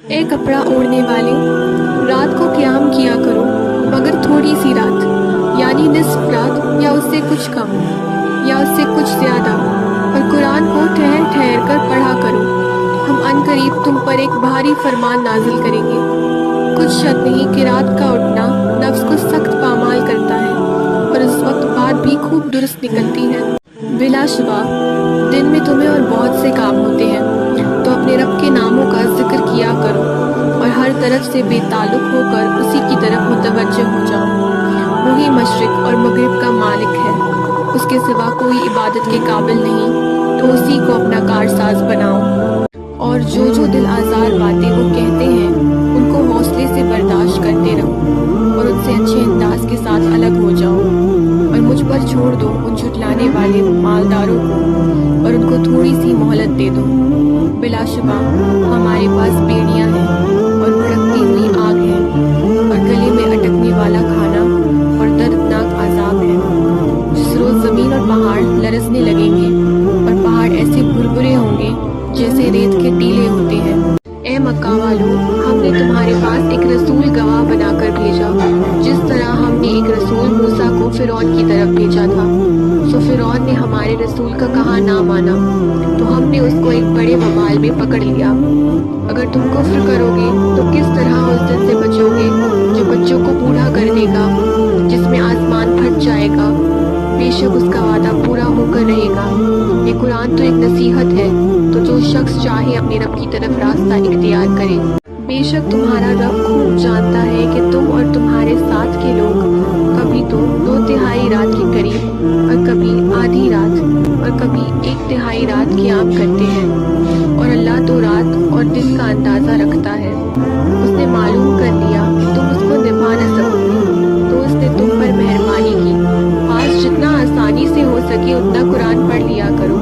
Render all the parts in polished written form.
اے کپڑا اوڑھنے والے، رات کو قیام کیا کرو مگر تھوڑی سی رات، یعنی نصف رات یا اس سے کچھ کم یا اس سے کچھ زیادہ، اور قرآن کو ٹھہر ٹھہر کر پڑھا کرو۔ ہم عنقریب تم پر ایک بھاری فرمان نازل کریں گے۔ کچھ شک نہیں کہ رات کا اٹھنا نفس کو سخت پامال کرتا ہے اور اس وقت بات بھی خوب درست نکلتی ہے۔ بلا شبہ دن میں تمہیں اور بہت سے کام ہوتے ہیں، تو اپنے رب کے ناموں کا ذکر کیا کرو اور ہر طرف سے بے تعلق ہو کر اسی کی طرف متوجہ ہو جاؤ۔ وہی مشرق اور مغرب کا مالک ہے، اس کے سوا کوئی عبادت کے قابل نہیں، تو اسی کو اپنا کارساز بناؤ۔ اور جو دل آزار باتیں وہ کہتے ہیں ان کو حوصلے سے برداشت کرتے رہو اور ان سے اچھے انداز کے ساتھ الگ ہو جاؤ، اور مجھ پر چھوڑ دو ان جھٹلانے والے مالداروں کو اور ان کو تھوڑی سی مہلت دے دو۔ بلا شبہ ہمارے پاس بیڑیاں ہیں اور بھڑکتی ہوئی آگ ہے اور گلے میں اٹکنے والا کھانا اور دردناک عذاب ہے، جس روز زمین اور پہاڑ لرزنے لگیں گے اور پہاڑ ایسے بھربھرے ہوں گے جیسے ریت کے ٹیلے ہوتے ہیں۔ اے مکہ والو، ہم نے تمہارے پاس ایک رسول گواہ بنا کر بھیجا، جس طرح ہم نے ایک رسول موسیٰ کو فرعون کی طرف بھیجا تھا۔ سو فرعون نے ہمارے رسول کا کہا نہ مانا، تو ہم نے اس کو ایک بڑے وبال میں پکڑ لیا۔ اگر تم کفر کرو گے تو کس طرح اس دن سے بچو گے جو بچوں کو بوڑھا کر دے گا، جس میں آسمان پھٹ جائے گا؟ بے شک اس کا وعدہ پورا ہو کر رہے گا۔ یہ قرآن تو ایک نصیحت ہے، تو جو شخص چاہے اپنے رب کی طرف راستہ اختیار کرے۔ بے شک تمہارا رب خوب جانتا ہے کہ تم اور تمہارے ساتھ کے لوگ کبھی تو 2/3 رات کے قریب اور کبھی آدھی رات اور کبھی 1/3 رات قیام کرتے ہیں، اور اللہ تو رات اور دن کا اندازہ رکھتا ہے۔ اس نے معلوم کر لیا کہ تم اس کو نبھا نہ سکو گے، تو اس نے تم پر مہربانی کی۔ آج جتنا آسانی سے ہو سکے اتنا قرآن پڑھ لیا کرو۔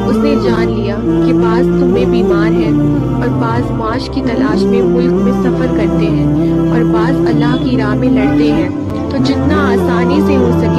اس نے جان لیا کہ بعض تم میں بیمار ہیں اور بعض معاش کی تلاش میں ملک میں سفر کرتے ہیں اور بعض اللہ کی راہ میں لڑتے ہیں، تو جتنا آسانی سے ہو سکے